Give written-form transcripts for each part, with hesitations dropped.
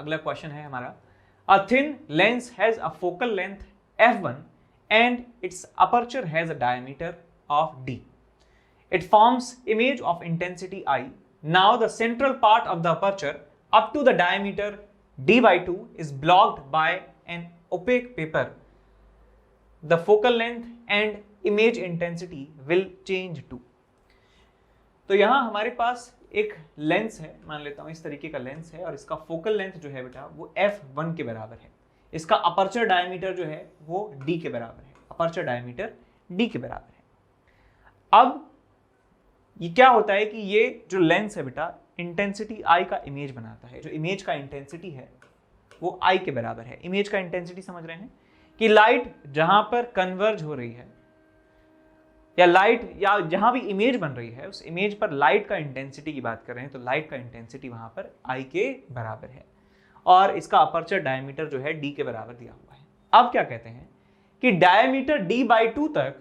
अगला क्वेश्चन है हमारा, a thin lens has a focal length f1 and its aperture has a diameter of d. It forms image of intensity I. Now the central part of the aperture up to the diameter d by 2 is blocked by an opaque paper. The focal length and image intensity will change too. तो यहां हमारे पास एक lens है, मान लेता हूं इस तरीके का लेंस है, और इसका फोकल लेंथ जो है बेटा वो f1 के बराबर है। इसका अपर्चर डायमीटर जो है वो d के बराबर है, अपर्चर डायमीटर d के बराबर है। अब ये क्या होता है कि ये जो लेंस है बेटा इंटेंसिटी I का इमेज बनाता है। जो इमेज का इंटेंसिटी है वो I के बराबर है। इमेज का इंटेंसिटी समझ रहे हैं कि लाइट जहां पर कन्वर्ज हो रही है या लाइट या जहां भी इमेज बन रही है उस इमेज पर लाइट का इंटेंसिटी की बात कर रहे हैं तो लाइट का इंटेंसिटी वहां पर I के बराबर है और इसका अपर्चर डायमीटर जो है d के बराबर दिया हुआ है। अब क्या कहते हैं कि डायमीटर d/2 तक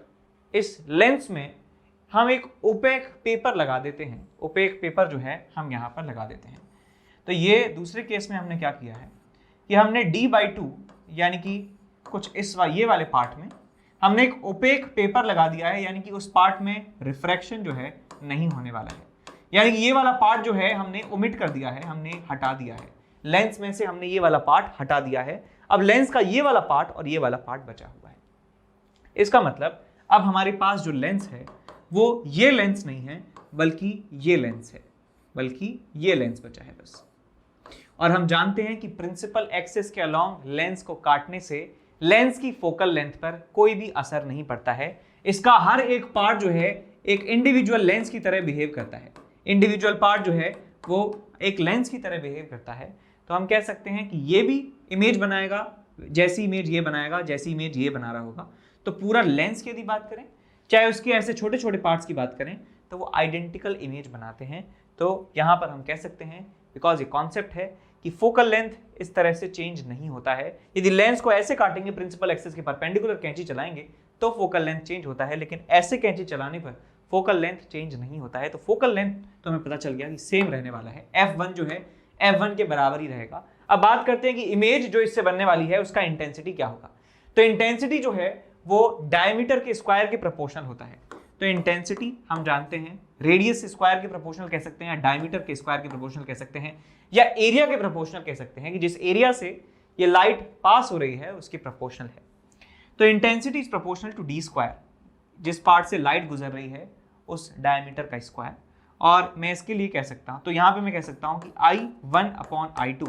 इस लेंस में हम एक ओपेक पेपर लगा देते हैं। ओपेक पेपर जो है हम यहाँ पर लगा देते हैं। तो ये दूसरे केस में हमने क्या किया है कि हमने d/2 यानी कि कुछ ये वाले पार्ट में हमने एक ओपेक पेपर लगा दिया है, यानी कि उस पार्ट में रिफ्रैक्शन जो है नहीं होने वाला है। यानी कि ये वाला पार्ट जो है हमने ओमिट कर दिया है, हमने हटा दिया है। लेंस में से हमने ये वाला पार्ट हटा दिया है। अब लेंस का ये वाला पार्ट और ये वाला पार्ट बचा हुआ है। इसका मतलब अब हमारे पास जो लेंस है वो ये लेंस नहीं है बल्कि ये लेंस है, बल्कि ये लेंस बचा है बस। और हम जानते हैं कि प्रिंसिपल एक्सिस के अलोंग लेंस को काटने से लेंस की फोकल लेंथ पर कोई भी असर नहीं पड़ता है। इसका हर एक पार्ट जो है एक इंडिविजुअल लेंस की तरह बिहेव करता है। इंडिविजुअल पार्ट जो है वो एक लेंस की तरह बिहेव करता है। तो हम कह सकते हैं कि ये भी इमेज बनाएगा, जैसी इमेज ये बनाएगा, जैसी इमेज ये बना रहा होगा। तो पूरा लेंस की यदि बात करें, चाहे उसके ऐसे छोटे छोटे पार्ट्स की बात करें, तो वो आइडेंटिकल इमेज बनाते हैं। तो यहाँ पर हम कह सकते हैं, बिकॉज ये कॉन्सेप्ट है कि फोकल लेंथ इस तरह से चेंज नहीं होता है। यदि लेंस को ऐसे काटेंगे, प्रिंसिपल एक्सिस के परपेंडिकुलर कैंची चलाएंगे तो फोकल लेंथ चेंज होता है, लेकिन ऐसे कैंची चलाने पर फोकल लेंथ चेंज नहीं होता है। तो फोकल लेंथ तो हमें पता चल गया कि सेम रहने वाला है, f1 जो है f1 के बराबर ही रहेगा। अब बात करते हैं कि इमेज जो इससे बनने वाली है उसका इंटेंसिटी क्या होगा। तो इंटेंसिटी जो है वो डायमीटर के स्क्वायर के प्रोपोर्शनल होता है। तो इंटेंसिटी हम जानते हैं रेडियस स्क्वायर के प्रोपोर्शनल कह सकते हैं, या डायमीटर के स्क्वायर के प्रोपोर्शनल कह सकते हैं, या एरिया के प्रोपोर्शनल कह सकते हैं कि जिस एरिया से ये लाइट पास हो रही है उसकी प्रोपोर्शनल है। तो intensity is proportional to d square, जिस पार्ट से लाइट गुजर रही है उस डायमीटर का स्क्वायर। और मैं इसके लिए कह सकता हूं, तो यहां पे मैं कह सकता हूं कि I1/I2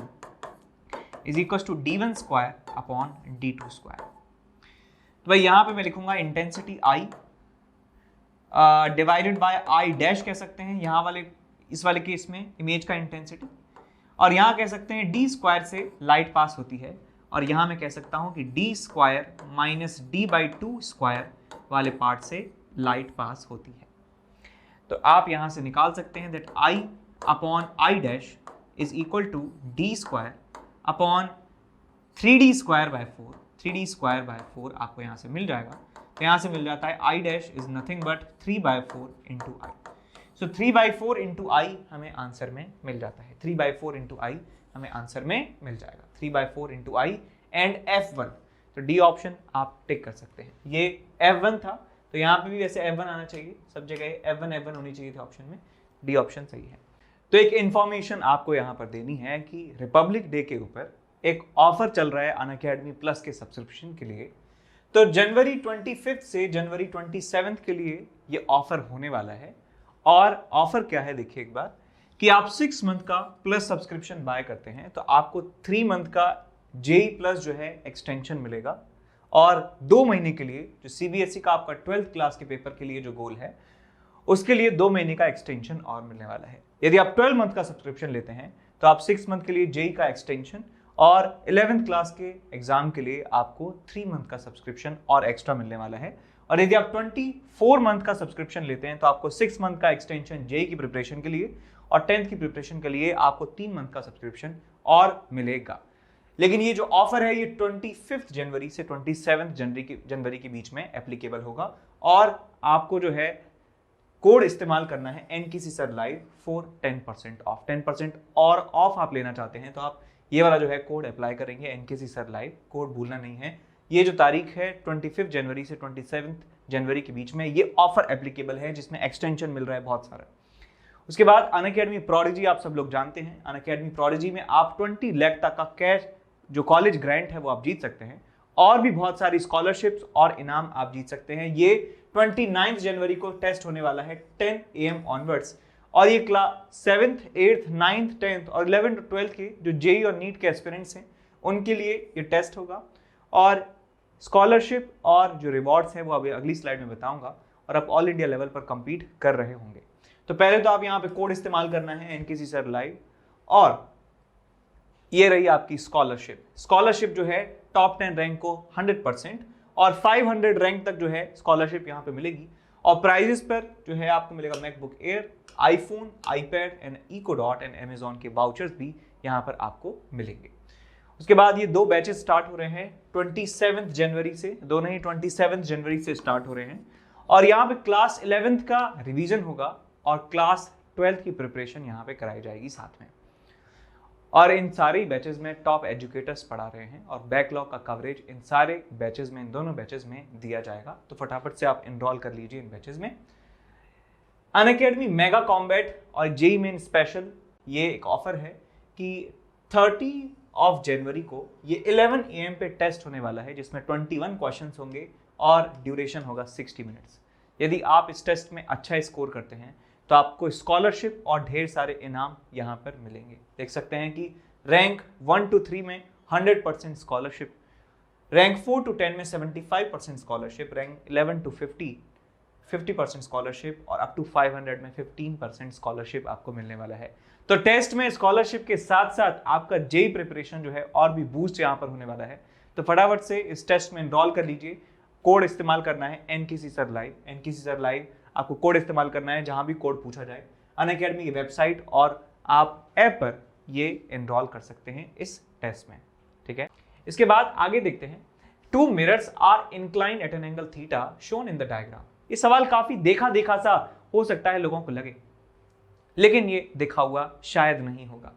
is equal to d1 square upon d2 square. तो भाई यहां पे मैं लिखूंगा intensity I divided by I dash कह सकते हैं यहाँ वाले, इस वाले केस में इमेज का इंटेंसिटी, और यहाँ कह सकते हैं d स्क्वायर से लाइट पास होती है, और यहाँ मैं कह सकता हूँ कि d square minus d/2 square वाले पार्ट से लाइट पास होती है। तो आप यहाँ से निकाल सकते हैं that I upon I dash is equal to d square upon 3d square by 4। 3d square by 4 आपको यहाँ से मिल जाएगा। तो यहाँ से मिल जाता है I dash is nothing but 3/4 into I। So 3/4 into I हमें आंसर में मिल जाता है। 3/4 इंटू I हमें आंसर में मिल जाएगा। 3/4 इंटू I एंड f1। तो D ऑप्शन आप टिक कर सकते हैं। ये f1 था, तो यहाँ पे भी वैसे f1 आना चाहिए, सब जगह f1 होनी चाहिए थी ऑप्शन में। D ऑप्शन सही है। तो एक इंफॉर्मेशन आपको यहाँ पर देनी है कि रिपब्लिक डे के ऊपर एक ऑफर चल रहा है अनअकैडमी प्लस के सब्सक्रिप्शन के लिए। तो जनवरी 25 से जनवरी 27 के लिए ये ऑफर होने वाला है। और ऑफर क्या है देखिए एक बार, कि आप 6 मंथ का प्लस सब्सक्रिप्शन बाय करते हैं तो आपको 3 मंथ का जेई प्लस जो है एक्सटेंशन मिलेगा, और 2 महीने के लिए जो सीबीएसई का आपका 12th क्लास के पेपर के लिए जो गोल है उसके लिए 2 महीने का एक्सटेंशन और मिलने वाला है। यदि आप 12 मंथ का सब्सक्रिप्शन लेते हैं तो आप 6 मंथ के लिए जेई का एक्सटेंशन और 11th क्लास के एग्जाम के लिए आपको 3 मंथ का सब्सक्रिप्शन और एक्स्ट्रा मिलने वाला है। और यदि आप 24 मंथ का सब्सक्रिप्शन लेते हैं तो आपको 6 मंथ का एक्सटेंशन जेई की प्रिपरेशन के लिए और 10th की प्रिपरेशन के लिए आपको 3 मंथ का सब्सक्रिप्शन और मिलेगा। लेकिन ये जो ऑफर है ये 25 जनवरी से 27 जनवरी के बीच में एप्लीकेबल होगा, और आपको जो है कोड इस्तेमाल करना है NKC Sir Live for 10% of. 10% और ऑफ आप लेना चाहते हैं तो आप ये वाला जो है कोड अप्लाई करेंगे, एनकेसी सर लाइव कोड भूलना नहीं है। ये जो तारीख है 25 जनवरी से 27 जनवरी के बीच में ये ऑफर एप्लीकेबल है, जिसमें एक्सटेंशन मिल रहा है बहुत सारा। उसके बाद अनअकैडमी प्रोडिजी आप सब लोग जानते हैं। अनअकैडमी प्रोडिजी में आप 20 लाख तक का कैश जो कॉलेज ग्रांट है वो आप जीत सकते हैं, और भी बहुत सारी स्कॉलरशिप्स और इनाम आप जीत सकते हैं। ये 29 जनवरी को टेस्ट होने वाला है 10 AM ऑनवर्ड्स, और ये class 7th 8th 9th 10th और 11th 12th के जो जेई और नीट के एस्पिरेंट्स हैं उनके लिए ये टेस्ट होगा। और स्कॉलरशिप और जो रिवॉर्ड्स हैं वो अभी अगली स्लाइड में बताऊंगा, और आप ऑल इंडिया लेवल पर कंपीट कर रहे होंगे। तो पहले तो आप यहाँ पे कोड इस्तेमाल करना है एनकेसी सर लाइव, और ये रही आपकी स्कॉलरशिप। स्कॉलरशिप जो है टॉप 10 रैंक को 100% और 500 रैंक तक जो है स्कॉलरशिप यहाँ पे मिलेगी। और प्राइजेस पर जो है आपको मिलेगा MacBook Air, iPhone, iPad and Echo Dot and Amazon के वाउचर्स भी यहाँ पर आपको मिलेंगे। उसके बाद ये 2 बैचेस स्टार्ट हो रहे हैं 27 जनवरी से, दोनों ही 27 जनवरी से स्टार्ट हो रहे हैं। और यहाँ पे क्लास 11th का रिवीजन होगा और क्लास 12th की प्रिपरेशन यहाँ पे कराई जाएगी साथ में। और इन सारे बैचेस में टॉप एजुकेटर्स पढ़ा रहे हैं, और बैकलॉग का कवरेज इन सारे बैचेस में, इन दोनों बैचेस में दिया जाएगा। तो फटाफट से आप इनरोल कर लीजिए इन बैचेस में। अनअकैडमी मेगा कॉम्बैट और जेई मेन स्पेशल, ये एक ऑफर है कि 30 जनवरी को ये 11 AM पे टेस्ट होने वाला है, जिसमें 21 क्वेश्चंस होंगे और ड्यूरेशन होगा 60 मिनट्स। यदि आप इस टेस्ट में अच्छा स्कोर करते हैं तो आपको स्कॉलरशिप और ढेर सारे इनाम यहाँ पर मिलेंगे। देख सकते हैं कि रैंक 1 to 3 में 100% स्कॉलरशिप, रैंक 4 to 10 में 75% स्कॉलरशिप, रैंक 11 to 50% स्कॉलरशिप, और अप टू 500 में 15% स्कॉलरशिप आपको मिलने वाला है। तो टेस्ट में स्कॉलरशिप के साथ साथ आपका जेई प्रिपरेशन जो है और भी बूस्ट यहाँ पर होने वाला है। तो फटाफट से इस टेस्ट में एनरोल कर लीजिए। कोड इस्तेमाल करना है NKC sir live. NKC sir live आपको कोड इस्तेमाल करना है जहां भी कोड पूछा जाए। अनअकैडमी की वेबसाइट और आप ऐप पर ये एनरोल कर सकते हैं इस टेस्ट में, ठीक है। इसके बाद आगे देखते हैं, 2 mirrors are inclined at an angle theta shown in the diagram. ये सवाल काफी देखा देखा सा हो सकता है लोगों को लगे, लेकिन ये देखा हुआ शायद नहीं होगा।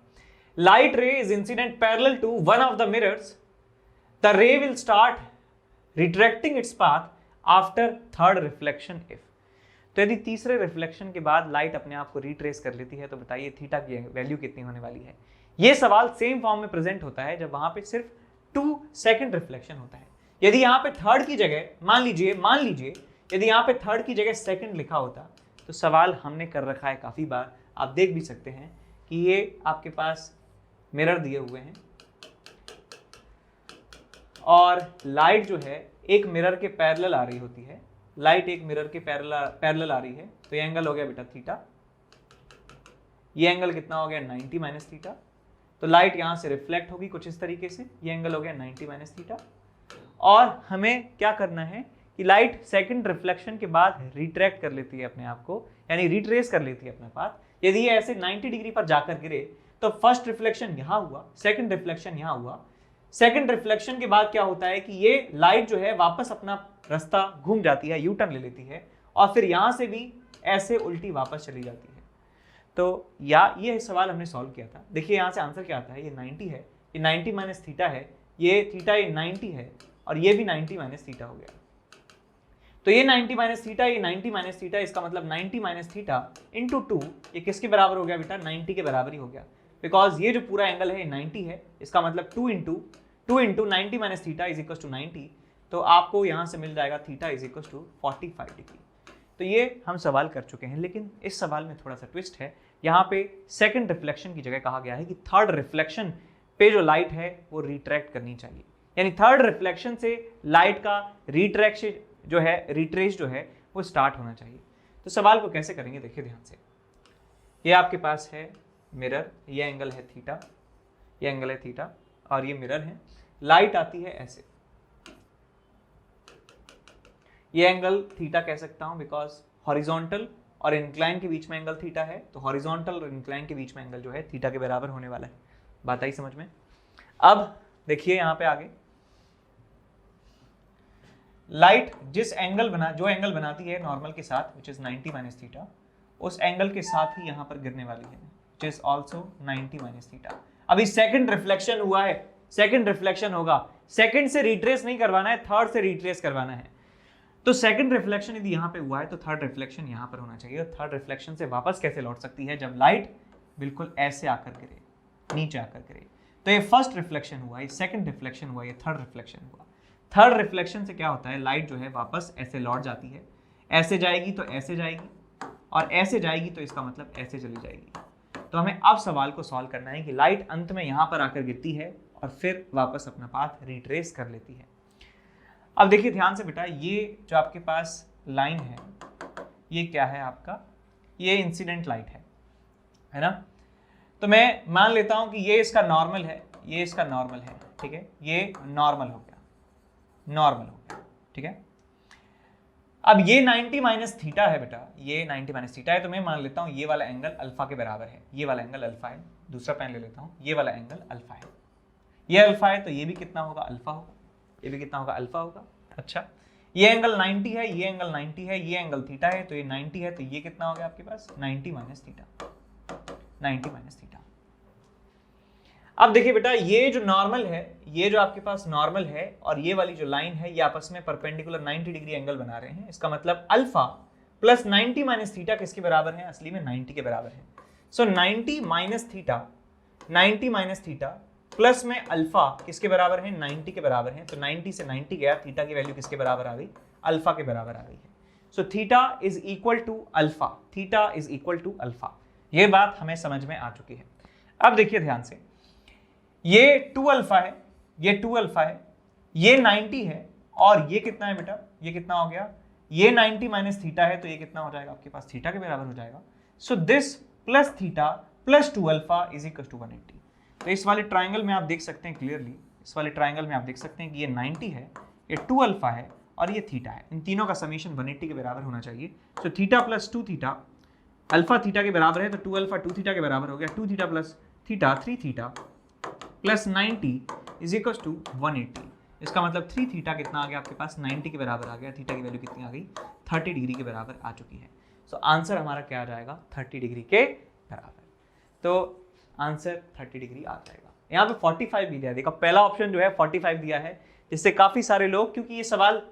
Light ray is incident parallel to one of the mirrors, the ray will start retracting its path after third reflection if. तो यदि तीसरे रिफ्लेक्शन के बाद लाइट अपने आप को रिट्रेस कर लेती है तो बताइए थीटा की वैल्यू कितनी होने वाली है। यह सवाल सेम फॉर्म में प्रेजेंट होता है जब वहां पे सिर्फ 2 सेकंड रिफ्लेक्शन होता है। यदि यहाँ पे थर्ड की जगह मान लीजिए यदि यहाँ पे थर्ड की जगह सेकंड लिखा होता तो सवाल हमने कर रखा है काफी बार, आप देख भी सकते हैं कि ये आपके पास मिरर दिए हुए हैं और लाइट जो है एक मिरर के पैरेलल आ रही होती है। लाइट एक मिरर के पैरेलल आ रही है, तो ये एंगल हो गया बेटा थीटा। ये एंगल कितना हो गया 90 माइनस थीटा। तो लाइट यहां से रिफ्लेक्ट होगी कुछ इस तरीके से, ये एंगल हो गया 90 माइनस थीटा। और हमें क्या करना है कि लाइट सेकंड रिफ्लेक्शन के बाद रिट्रैक्ट कर लेती है अपने आप को, यानी रिट्रेस कर लेती है अपना पाथ। यदि ये ऐसे 90 डिग्री पर जाकर गिरे तो फर्स्ट रिफ्लेक्शन यहां हुआ, सेकंड रिफ्लेक्शन यहां हुआ। सेकंड रिफ्लेक्शन के बाद क्या होता है कि ये लाइट जो है वापस अपना रास्ता घूम जाती है, यू टर्न ले लेती है, और फिर यहां से भी ऐसे उल्टी वापस चली जाती है। तो ये सवाल हमने सॉल्व किया था। देखिए यहां से आंसर क्या आता है, ये 90 है, ये 90 माइनस थीटा है, ये थीटा ये 90 है, और ये भी 90 माइनस थीटा हो गया। तो ये 90 माइनस थीटा, ये 90 माइनस थीटा, इसका मतलब 90 माइनस थीटा इंटू 2, ये किसके बराबर हो गया बेटा 90 के बराबर ही हो गया। बिकॉज ये जो पूरा एंगल है 90 है, इसका मतलब 2 into 90 minus theta is equal to 90। तो आपको यहां से मिल जाएगा theta is equal to 45 degree. तो ये हम सवाल कर चुके हैं, लेकिन इस सवाल में थोड़ा सा ट्विस्ट है। यहाँ पे सेकंड रिफ्लेक्शन की जगह कहा गया है कि थर्ड रिफ्लेक्शन पे जो लाइट है वो रिट्रैक्ट करनी चाहिए, यानी थर्ड रिफ्लेक्शन से लाइट का रिट्रैक्शन जो है, रिट्रेस जो है वो स्टार्ट होना चाहिए। तो सवाल को कैसे करेंगे देखिए ध्यान से। ये आपके पास है मिरर, ये एंगल है थीटा, ये एंगल है थीटा, और ये मिरर है। लाइट आती है ऐसे, ये एंगल थीटा कह सकता हूं बिकॉज हॉरिजॉन्टल और इंक्लाइन के बीच में एंगल थीटा है, तो हॉरिजॉन्टल और इंक्लाइन के बीच में एंगल जो है थीटा के बराबर होने वाला है। बात आई समझ में। अब देखिए यहां पे आगे, लाइट जो एंगल बनाती है नॉर्मल के साथ विच इज 90 माइनस थीटा, उस एंगल के साथ ही यहां पर गिरने वाली है which is also 90 minus theta. अभी सेकंड रिफ्लेक्शन हुआ है, सेकंड रिफ्लेक्शन होगा, सेकंड से रिट्रेस नहीं करवाना है, थर्ड से रिट्रेस करवाना है। तो सेकंड रिफ्लेक्शन यदि यहाँ पे हुआ है तो थर्ड रिफ्लेक्शन यहाँ पर होना चाहिए। और थर्ड रिफ्लेक्शन से वापस कैसे लौट सकती है, जब लाइट बिल्कुल ऐसे आकर गिरे, नीचे आकर गिरे। तो ये फर्स्ट रिफ्लेक्शन हुआ, ये सेकंड रिफ्लेक्शन हुआ, ये थर्ड रिफ्लेक्शन हुआ। थर्ड रिफ्लेक्शन से क्या होता है, लाइट जो है वापस ऐसे लौट जाती है, ऐसे जाएगी तो ऐसे जाएगी, और ऐसे जाएगी तो इसका मतलब ऐसे चली जाएगी। तो हमें अब सवाल को सॉल्व करना है कि लाइट अंत में यहाँ पर आकर गिरती है और फिर वापस अपना पाथ रिट्रेस कर लेती है। अब देखिए ध्यान से बेटा, ये जो आपके पास लाइन है ये क्या है आपका, ये इंसिडेंट लाइट है ना। तो मैं मान लेता हूं कि ये इसका नॉर्मल है, ये इसका नॉर्मल है, ठीक है, ये नॉर्मल हो गया, नॉर्मल हो गया, ठीक है। अब ये 90 माइनस थीटा है बेटा, ये 90 माइनस थीटा है, तो मैं मान लेता हूं ये वाला एंगल अल्फा के बराबर है, ये वाला एंगल अल्फा है। दूसरा पेन ले लेता हूं, ये वाला एंगल अल्फा है, ये अल्फा है, तो ये भी कितना होगा, अल्फा होगा, ये भी कितना होगा, अल्फा होगा। अच्छा, ये एंगल 90 है, ये एंगल 90 है, ये एंगल थीटा है, तो ये 90 है, तो ये कितना हो गया आपके पास, 90 माइनस थीटा, 90 माइनस थीटा। अब देखिए बेटा, ये जो नॉर्मल है, ये जो आपके पास नॉर्मल है और ये वाली जो लाइन है, ये आपस में परपेंडिकुलर 90 डिग्री एंगल बना रहे हैं। इसका मतलब अल्फा प्लस 90 माइनस थीटा किसके बराबर है, असली में 90 के बराबर है। सो 90 minus theta, 90 minus theta plus में अल्फा किसके बराबर है, 90 के बराबर है। तो 90 से 90 गया, थीटा की वैल्यू किसके बराबर आ गई, अल्फा के बराबर आ गई है। So theta is equal to alpha, theta is equal to alpha. ये बात हमें समझ में आ चुकी है। अब देखिए ध्यान से, ये 2 अल्फा है, ये 2 अल्फा है, ये 90 है, और ये कितना है बेटा, ये कितना हो गया, ये 90 माइनस थीटा है, तो ये कितना हो जाएगा आपके पास, थीटा के बराबर हो जाएगा। So this plus theta plus 2 alpha is equal to 180। तो इस वाले ट्राइंगल में आप देख सकते हैं क्लियरली, इस वाले ट्राइंगल में आप देख सकते हैं कि ये 90 है, ये 2 अल्फा है और ये थीटा है। इन तीनों का समीशन 180 के बराबर होना चाहिए। So theta plus 2 theta, alpha theta के बराबर है, तो 2 अल्फा 2 थीटा के बराबर हो गया, 2 theta plus theta 3 theta plus 90 is equal to 180। इसका मतलब 3 थीटा कितना आ गया आपके पास, 90 के बराबर आ गया। थीटा की वैल्यू कितनी आ गई, 30 डिग्री के बराबर आ चुकी है। सो आंसर हमारा क्या आ जाएगा, 30 डिग्री के बराबर। तो आंसर 30 डिग्री आ जाएगा। यहाँ पे 45 भी दिया, देखो पहला ऑप्शन जो है 45 दिया है, जिससे काफी सारे लोग, क्योंकि ये सवाल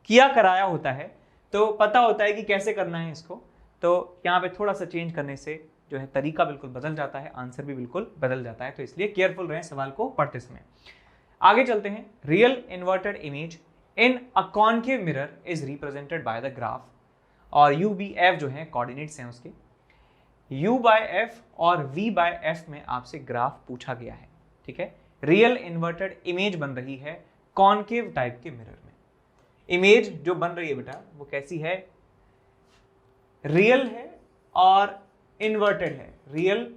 किया कराया होता है तो पता होता है कि कैसे करना है इसको, तो यहाँ पे थोड़ा सा चेंज करने से जो है तरीका बिल्कुल बदल जाता है, आंसर भी बिल्कुल बदल जाता है। तो इसलिए केयरफुल रहें सवाल को पढ़ते समय। आगे चलते हैं। Real inverted image in a concave mirror is represented by the graph, और यू बी एफ जो है कोऑर्डिनेट्स हैं उसके, u बाय एफ और v बाय एफ में आपसे ग्राफ पूछा गया है, ठीक है। रियल इन्वर्टेड इमेज बन रही है कॉनकेव टाइप के मिरर में। इमेज जो बन रही है बेटा वो कैसी है, रियल है और इन्वर्टेड है। रियल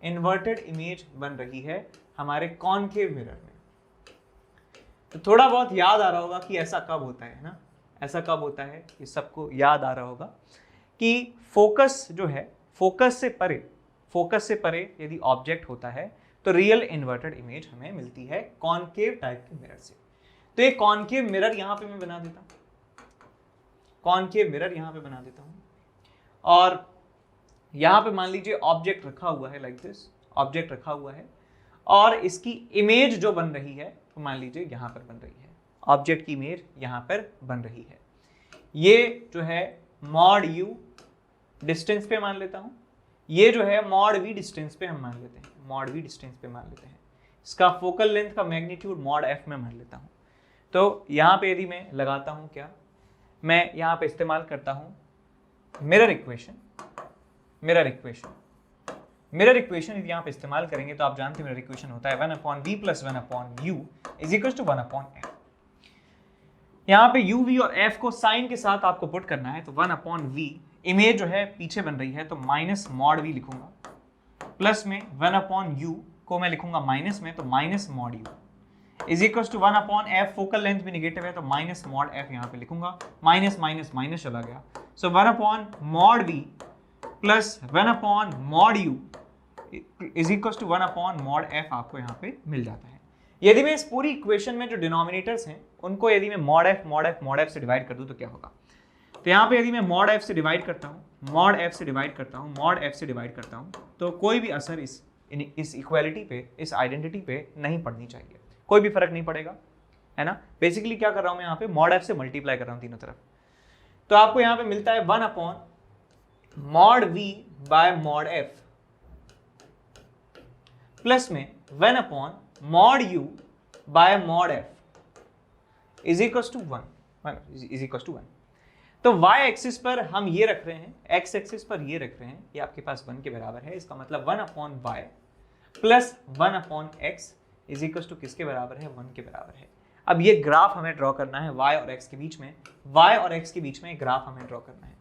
इन्वर्टेड इमेज बन रही है हमारे कॉनकेव मिरर में। तो थोड़ा बहुत याद आ रहा होगा कि ऐसा कब होता है ना, ऐसा कब होता है, ये सबको याद आ रहा होगा कि फोकस जो है, फोकस से परे यदि ऑब्जेक्ट होता है तो रियल इन्वर्टेड इमेज हमें मिलती है कॉनकेव टाइप के मिरर से। तो ये कॉनकेव मिरर यहां पे मैं बना देता हूं, कॉनकेव मिरर यहां पे बना देता हूं, और यहां पे मान लीजिए ऑब्जेक्ट रखा हुआ है, लाइक दिस ऑब्जेक्ट रखा हुआ है, और इसकी इमेज जो बन रही है तो मान लीजिए यहां पर बन रही है, ऑब्जेक्ट की इमेज यहां पर बन रही है। ये जो है मॉड यू डिस्टेंस पे मान लेता हूं, ये जो है मॉड वी डिस्टेंस पे हम मान लेते हैं, मॉड वी डिस्टेंस पे मान लेते हैं। इसका फोकल लेंथ का मैग्नीट्यूड मॉड एफ में मान लेता हूं। तो यहां पे यदि मैं लगाता हूं, क्या मैं यहां पे इस्तेमाल करता हूं मिरर इक्वेशन, मिरर इक्वेशन यदि यहां पे इस्तेमाल करेंगे तो आप जानते हैं मिरर इक्वेशन होता है 1/v + 1/u is equal to 1/f। यहां पे u v और f को साइन के साथ आपको पुट करना है, तो 1/v इमेज जो है पीछे बन रही है तो माइनस मॉड वी लिखूंगा, प्लस में 1/u को मैं लिखूंगा माइनस में, तो minus mod u is equal to 1/f। Focal length भी निगेटिव है तो माइनस मॉड f यहाँ पे लिखूंगा, माइनस माइनस माइनस चला गया, so 1/mod v plus 1/mod u is equal to 1/mod f आपको यहाँ पे मिल जाता है। यदि मैं इस पूरी इक्वेशन में जो डिनोमिनेटर्स हैं उनको यदि मैं mod f से डिवाइड कर दूं तो क्या होगा, तो यहाँ पे यदि मैं mod f से डिवाइड करता हूँ, mod f से डिवाइड करता हूँ, mod f से डिवाइड करता हूँ, तो कोई भी असर इस इस इक्वालिटी पे, इस आइडेंटिटी पे नहीं पड़नी चाहिए, कोई भी फर्क नहीं पड़ेगा, है ना। बेसिकली क्या कर रहा हूं मैं यहाँ पे, मॉड एफ से मल्टीप्लाई कर रहा हूँ तीनों तरफ, तो आपको यहाँ पे मिलता है 1 upon mod v by mod f plus में 1 upon mod u by mod f is equal to 1। तो y एक्सिस पर हम ये रख रहे हैं, x एक्सिस पर ये रख रहे हैं, ये आपके पास 1 के बराबर है, इसका मतलब 1 upon y plus 1 upon x is equal to किसके बराबर है, 1 के बराबर है। अब ये ग्राफ हमें ड्रॉ करना है y और x के बीच में, y और x के बीच में ग्राफ हमें ड्रॉ करना है,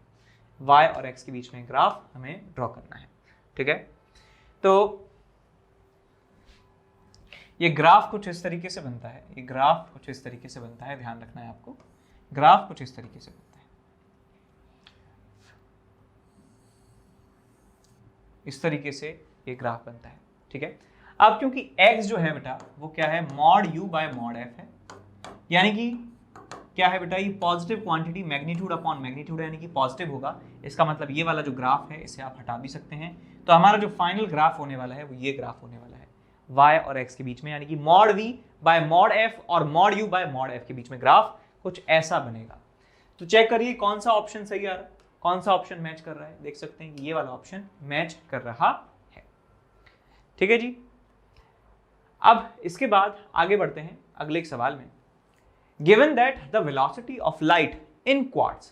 y और x के बीच में ग्राफ हमें ड्रॉ करना है, ठीक है। तो ये ग्राफ कुछ इस तरीके से बनता है, ये ग्राफ कुछ इस तरीके से बनता है, ध्यान रखना है आपको, ग्राफ कुछ इस तरीके से बनता है, इस तरीके से ये ग्राफ बनता है, ठीक है। अब क्योंकि x जो है बेटा वो क्या है, mod u bye mod f है, यानी कि क्या है बेटा, ये positive quantity magnitude upon magnitude है, यानी कि पॉजिटिव होगा। इसका मतलब ये वाला जो ग्राफ है इसे आप हटा भी सकते हैं, तो हमारा जो फाइनल ग्राफ होने वाला है वो ये ग्राफ होने वाला है y और x के बीच में, यानी कि mod v bye mod f और mod u bye mod f के बीच में ग्राफ कुछ ऐसा बनेगा। तो चेक करिए कौन सा ऑप्शन सही आ रहा है, कौन सा ऑप्शन मैच कर रहा है, देख सकते हैं कि ये वाला ऑप्शन मैच कर रहा है, ठीक है जी। अब इसके बाद आगे बढ़ते हैं अगले एक सवाल में। Given that the velocity of light in quartz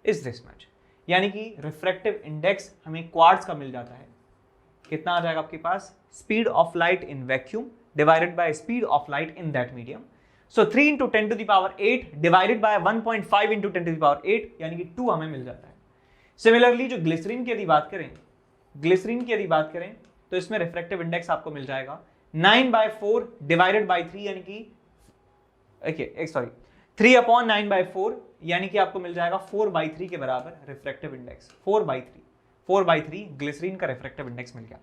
is this much, यानी कि रिफ्रैक्टिव इंडेक्स हमें क्वार्ट्ज का मिल जाता है, कितना आ जाएगा आपके पास, speed of light in vacuum divided by speed of light in that medium, so 3 into 10 to the power 8 divided by 1.5 into 10 to the power 8, यानी कि 2 हमें मिल जाता है। सिमिलरली जो ग्लिसरीन की यदि बात करें, ग्लिसरीन की यदि बात करें तो इसमें रिफ्रैक्टिव इंडेक्स आपको मिल जाएगा 9/4 डिवाइडेड बाय 3, यानी कि सॉरी 3 अपॉन 9/4, यानी कि आपको मिल जाएगा 4/3 के बराबर रिफ्रैक्टिव इंडेक्स, 4/3 ग्लिसरीन का रिफ्रैक्टिव इंडेक्स मिल गया।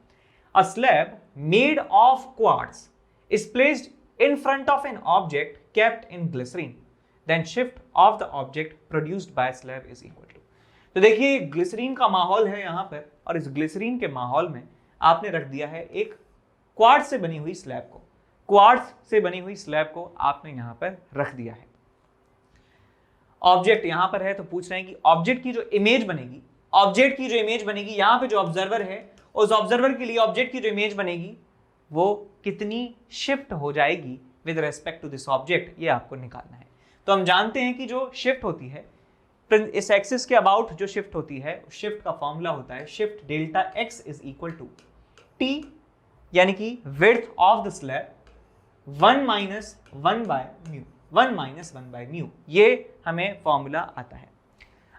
A slab made of quartz is placed in front of an object kept in glycerine, then shift of the object produced by slab is equal to. तो देखिए glycerine का माहौल है यहाँ पर, और इस ग्लिसरीन के माहौल में आपने रख दिया है एक क्वार्ट्ज से बनी हुई स्लैब को, क्वार्ट्ज से बनी हुई स्लैब को आपने यहाँ पर रख दिया है। ऑब्जेक्ट यहाँ पर है, तो पूछ रहे हैं कि ऑब्जेक्ट की जो इमेज बनेगी, ऑब्जेक्ट की जो इमेज बनेगी यहाँ पे जो ऑब्जर्वर है, उस ऑब्जर्वर के लिए ऑब्जेक्ट की जो इमेज बनेगी वो कितनी शिफ्ट हो जाएगी with respect to this object, ये आपको निकालना है। तो हम जानते हैं कि जो शिफ्ट होती है इस एक्सिस के अबाउट, जो शिफ्ट होती है शिफ्ट का फॉर्मूला होता है shift delta x is equal to t, यानी कि width of the slab 1 minus 1 by mu, ये हमें फॉर्मूला आता है।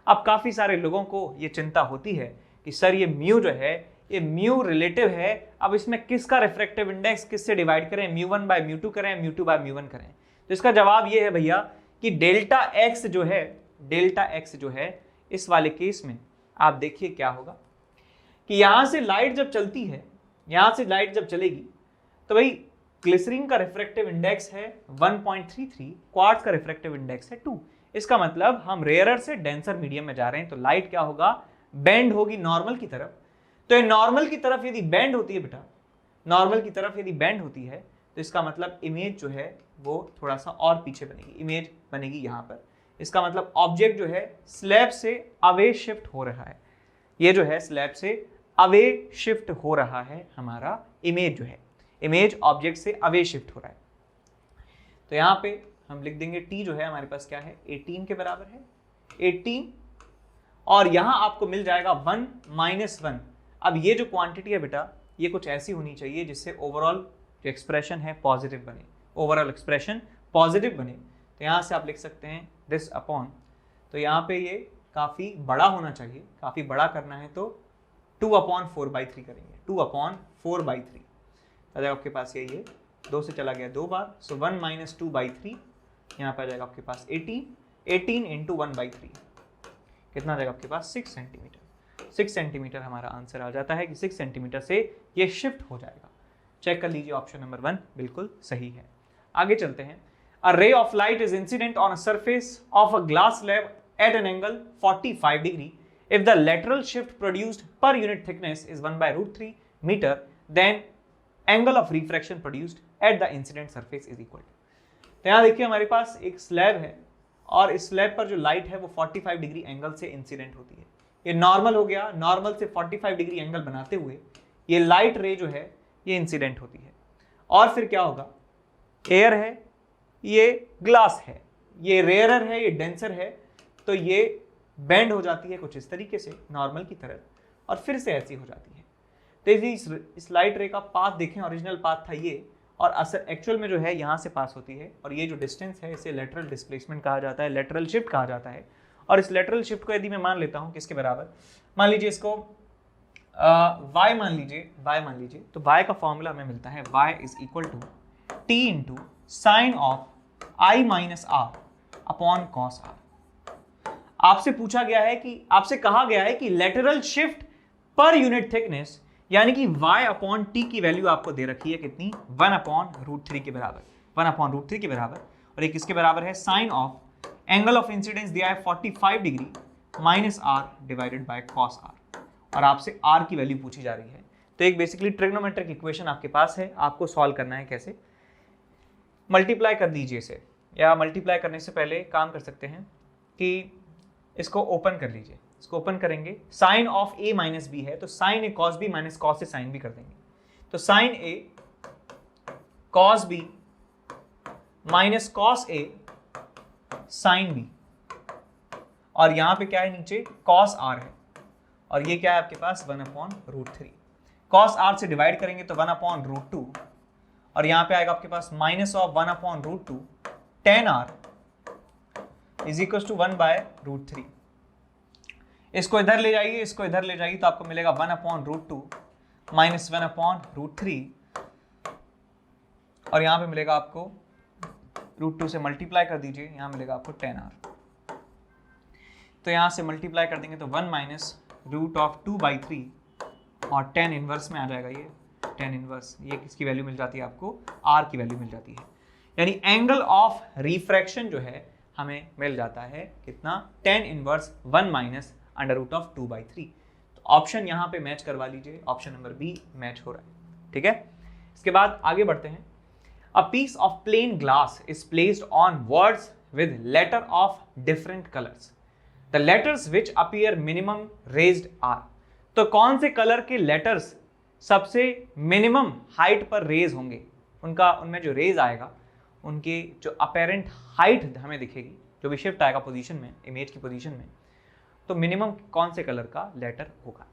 अब काफी सारे लोगों को ये चिंता होती है कि सर ये म्यू जो है ये म्यू रिलेटिव है, अब इसमें किसका रिफ्रैक्टिव इंडेक्स किससे डिवाइड करें, μ1 बाय μ2 करें, μ2 बाय μ1 करें। तो इसका जवाब ये है भैया कि डेल्टा एक्स जो है इस वाले केस में आप देखिए क्या होगा कि यहां से लाइट जब चलती है, यहां से लाइट जब चलेगी तो भाई ग्लिसरीन का रिफ्रैक्टिव इंडेक्स है 1.33, क्वार्ट्ज का रिफ्रैक्टिव इंडेक्स है 2। इसका मतलब हम रेयरर से डेंसर मीडियम में जा रहे हैं, तो लाइट क्या होगा, बेंड होगी नॉर्मल की तरफ। तो ये नॉर्मल की तरफ यदि बेंड होती है बेटा, नॉर्मल की तरफ यदि बेंड होती है तो इसका मतलब इमेज जो है वो थोड़ा सा और पीछे बनेगी, इमेज बनेगी यहाँ पर। इसका मतलब ऑब्जेक्ट जो है स्लैब से अवे शिफ्ट हो रहा है, ये जो है स्लैब से अवे शिफ्ट हो रहा है, हमारा इमेज जो है, इमेज ऑब्जेक्ट से अवे शिफ्ट हो रहा है। तो यहाँ पे हम लिख देंगे t जो है हमारे पास क्या है, 18 के बराबर है, 18, और यहाँ आपको मिल जाएगा 1 माइनस 1। अब ये जो क्वांटिटी है बेटा ये कुछ ऐसी होनी चाहिए जिससे ओवरऑल जो एक्सप्रेशन है पॉजिटिव बने, ओवरऑल एक्सप्रेशन पॉजिटिव बने। तो यहाँ से आप लिख सकते हैं दिस अपॉन, तो यहाँ पे ये काफ़ी बड़ा होना चाहिए, काफ़ी बड़ा करना है तो 2/4/3 करेंगे, 2/4/3। तो आपके पास ये 2 से चला गया 2 बार, सो 1 माइनस 2/3, यहाँ पर आ जाएगा आपके पास 18 इंटू 1/3, कितना आ जाएगा आपके पास 6 सेंटीमीटर। 6 सेंटीमीटर हमारा आंसर आ जाता है कि 6 सेंटीमीटर से ये शिफ्ट हो जाएगा। चेक कर लीजिए, ऑप्शन नंबर 1 बिल्कुल सही है। आगे चलते हैं। A ray of light is incident on a surface of a glass slab at an angle 45 degree. If the lateral shift produced per unit thickness is 1/√3 meter, then angle of refraction produced at the incident surface is equal to. तो यहाँ देखिए हमारे पास एक slab है और इस slab पर जो लाइट है वो 45 डिग्री एंगल से इंसिडेंट होती है। ये नॉर्मल हो गया, नॉर्मल से 45 डिग्री एंगल बनाते हुए ये लाइट रे जो है ये इंसिडेंट होती है। और फिर क्या होगा, एयर है, ये ग्लास है, ये रेयरर है, ये डेंसर है, तो ये बेंड हो जाती है कुछ इस तरीके से नॉर्मल की तरह और फिर से ऐसी हो जाती है। तो इस लाइट रे का पाथ देखें, ओरिजिनल पाथ था ये और असर एक्चुअल में जो है यहाँ से पास होती है और ये जो डिस्टेंस है इसे लेटरल डिस्प्लेसमेंट कहा जाता है, लेटरल शिफ्ट कहा जाता है। और इस लेटरल शिफ्ट को यदि मैं मान लेता हूँ किसके बराबर, मान लीजिए इसको y मान लीजिए, तो y का फॉर्मूला हमें मिलता है y is equal to t into sine of i minus r upon cos r. आपसे कहा गया है कि lateral shift per unit thickness यानी कि y अपॉन टी की वैल्यू आपको दे रखी है कितनी, 1/√3 के बराबर, 1/√3 के बराबर। और एक किसके बराबर है, sine of angle of incidence दिया है 45 degree minus r divided by cos r और आपसे r की वैल्यू पूछी जा रही है। तो एक बेसिकली ट्रिग्नोमेट्रिक इक्वेशन आपके पास है, आपको सॉल्व करना है कैसे, मल्टीप्लाई कर दीजिए इसे, या मल्टीप्लाई करने से पहले काम कर सकते हैं कि इसको ओपन कर लीजिए। इसको ओपन करेंगे, sine of a minus b है तो sine a cos b minus cos a sine b कर देंगे। तो sine a cos b minus cos a sine b और यहां पे क्या है नीचे कॉस आर है और ये क्या है आपके पास 1/√3। कॉस आर से डिवाइड करेंगे तो 1/√2 और यहां पे आएगा आपके पास minus of 1/√2 tan r is equal to 1/√3। इसको इधर ले जाइए, इसको इधर ले जाइए तो आपको मिलेगा 1/√2 माइनस 1/√3 और यहां पे मिलेगा आपको √2 से मल्टीप्लाई कर दीजिए, यहां मिलेगा आपको tan r। तो यहां से मल्टीप्लाई कर देंगे तो 1 माइनस √2/3 और tan इनवर्स में आ जाएगा ये tan इनवर्स, ये किसकी वैल्यू मिल जाती है आपको, r की वैल्यू मिल जाती है। यानी एंगल ऑफ रिफ्रैक्शन जो है हमें मिल जाता है कितना, tan इनवर्स 1 माइनस √2/3। तो ऑप्शन यहाँ पे मैच करवा लीजिए, ऑप्शन नंबर बी मैच हो रहा है, ठीक है। इसके बाद आगे बढ़ते हैं। A piece of plane glass is placed on words with letter of different colours, the letters which appear minimum raised are. तो कौन से कलर के लेटर्स सबसे मिनिमम हाइट पर रेज होंगे, उनमें जो रेज आएगा उनकी जो अपेरेंट हाइट हमें दिखेगी, जो भी शिफ्ट आएगा पोजीशन में, इमेज की पोजीशन में, तो मिनिमम कौन से कलर का लेटर होगा।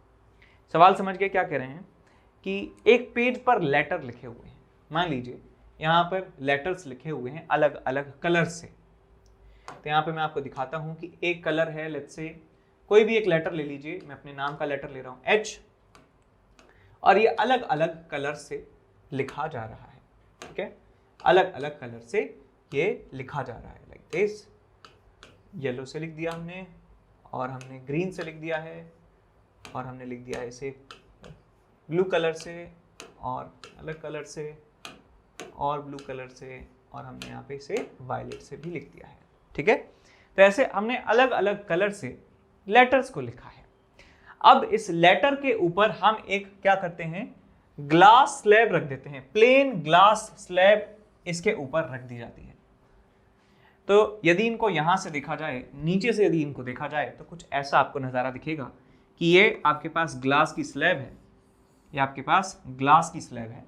सवाल समझ गए क्या कह रहे हैं कि एक पेज पर लेटर लिखे हुए हैं, मान लीजिए यहाँ पर लेटर्स लिखे हुए हैं अलग अलग कलर से। तो यहाँ पे मैं आपको दिखाता हूँ कि एक कलर है, लेट्स से कोई भी एक लेटर ले लीजिए, मैं अपने नाम का लेटर ले रहा हूँ H और ये अलग अलग कलर से लिखा जा रहा है, ठीक है, अलग अलग कलर से ये लिखा जा रहा है। लाइक दिस, येलो से लिख दिया हमने और हमने ग्रीन से लिख दिया है और हमने लिख दिया है इसे ब्लू कलर से और अलग कलर से और ब्लू कलर से और हमने यहाँ पे इसे वायलेट से भी लिख दिया है, ठीक है। तो ऐसे हमने अलग अलग कलर से लेटर्स को लिखा है। अब इस लेटर के ऊपर हम एक क्या करते हैं, ग्लास स्लैब रख देते हैं, प्लेन ग्लास स्लैब इसके ऊपर रख दी जाती है। तो यदि इनको यहां से देखा जाए, नीचे से यदि इनको देखा जाए तो कुछ ऐसा आपको नज़ारा दिखेगा कि ये आपके पास ग्लास की स्लैब है, ये आपके पास ग्लास की स्लैब है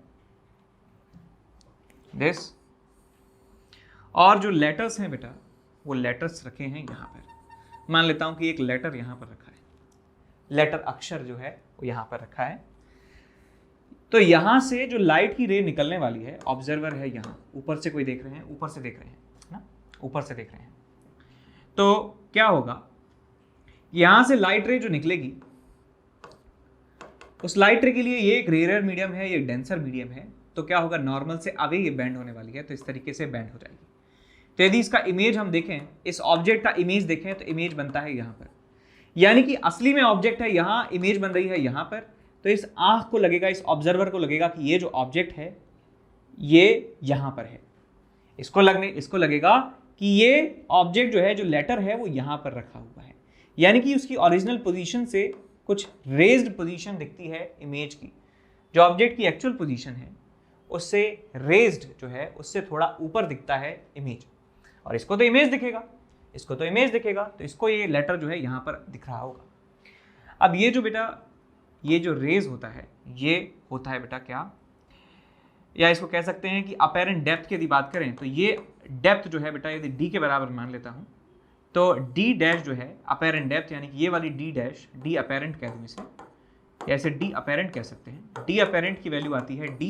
दिस, और जो लेटर्स हैं बेटा वो लेटर्स रखे हैं यहाँ पर। मान लेता हूँ कि एक लेटर यहाँ पर रखा है, लेटर अक्षर जो है वो यहाँ पर रखा है। तो यहाँ से जो लाइट की रे निकलने वाली है, ऑब्जर्वर है यहाँ, ऊपर से कोई देख रहे हैं, ऊपर से देख रहे हैं ना, ऊपर से देख रहे हैं, तो क्या होगा, यहाँ से लाइट रे जो निकलेगी उस लाइट रे के लिए ये एक रेयर मीडियम है, ये डेंसर मीडियम है, तो क्या होगा, नॉर्मल से अवे ये बैंड होने वाली है, तो इस तरीके से बैंड हो जाएगी। तो यदि इसका इमेज हम देखें, इस ऑब्जेक्ट का इमेज देखें तो इमेज बनता है यहाँ पर, यानी कि असली में ऑब्जेक्ट है यहाँ, इमेज बन रही है यहाँ पर। तो इस आंख को लगेगा, इस ऑब्जर्वर को लगेगा कि ये जो ऑब्जेक्ट है ये यहाँ पर है, इसको लगेगा कि ये ऑब्जेक्ट जो है, जो लेटर है वो यहाँ पर रखा हुआ है, यानी कि उसकी ओरिजिनल पोजीशन से कुछ रेज्ड पोजीशन दिखती है इमेज की। जो ऑब्जेक्ट की एक्चुअल पोजीशन है उससे रेज्ड जो है उससे थोड़ा ऊपर दिखता है इमेज, और इसको तो इमेज दिखेगा, इसको तो इमेज दिखेगा, तो इसको ये लेटर जो है यहाँ पर दिख रहा होगा। अब ये जो बेटा ये जो रेज होता है ये होता है बेटा क्या, या इसको कह सकते हैं कि अपेरेंट डेप्थ की यदि बात करें तो ये डेप्थ जो है बेटा यदि डी के बराबर मान लेता हूँ तो डी डैश जो है अपेरेंट डेप्थ, यानी कि ये वाली डी डैश, डी अपेरेंट कह दूँ इसे, या इसे डी अपेरेंट कह सकते हैं। डी अपेरेंट की वैल्यू आती है D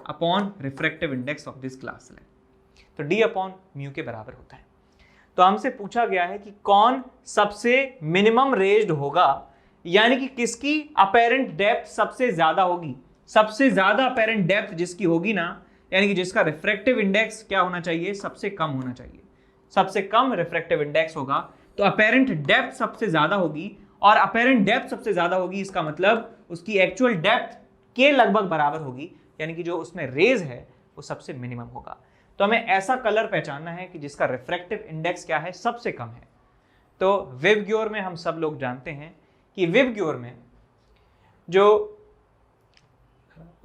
upon refractive index of this glass slab, तो डी अपॉन म्यू के बराबर होता है। तो हमसे पूछा गया है कि कौन सबसे मिनिमम रेज्ड होगा, यानी कि किसकी अपेरेंट डेप्थ सबसे ज्यादा होगी। सबसे ज्यादा अपेरेंट डेप्थ जिसकी होगी ना, यानी कि जिसका रिफ्रैक्टिव इंडेक्स क्या होना चाहिए, सबसे कम होना चाहिए, सबसे कम रिफ्रैक्टिव इंडेक्स होगा, तो अपेरेंट डेप्थ सबसे ज्यादा होगी, और अपेरेंट डेप्थ सबसे ज्यादा होगी इसका मतलब उसकी एक्चुअल डेप्थ के लगभग बराबर होगी, यानी कि जो उसमें रेज है वो सबसे मिनिमम होगा। तो हमें ऐसा कलर पहचानना है कि जिसका रिफ्रैक्टिव इंडेक्स क्या है, सबसे कम है। तो विबग्योर में हम सब लोग जानते हैं कि विबग्योर में जो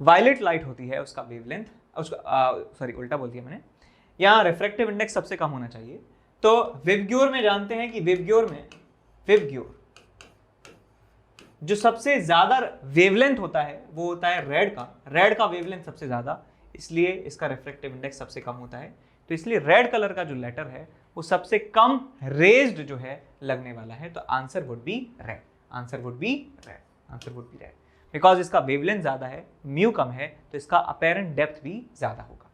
वायलेट लाइट होती है उसका वेवलेंथ, उसका सॉरी उल्टा बोल दिया मैंने, यहाँ रिफ्रैक्टिव इंडेक्स सबसे कम होना चाहिए। तो विबग्योर में जानते हैं कि विबग्योर जो सबसे ज्यादा वेवलेंथ होता है वो होता है रेड का वेवलेंथ सबसे ज्यादा, इसलिए इसका रिफ्रैक्टिव इंडेक्स सबसे कम होता है। तो इसलिए रेड कलर का जो लेटर है वो सबसे कम रेज्ड जो है लगने वाला है। तो answer would be red, answer would be red because इसका वेवलेंथ ज्यादा है, म्यू कम है, तो इसका अपेरेंट डेप्थ भी ज्यादा होगा।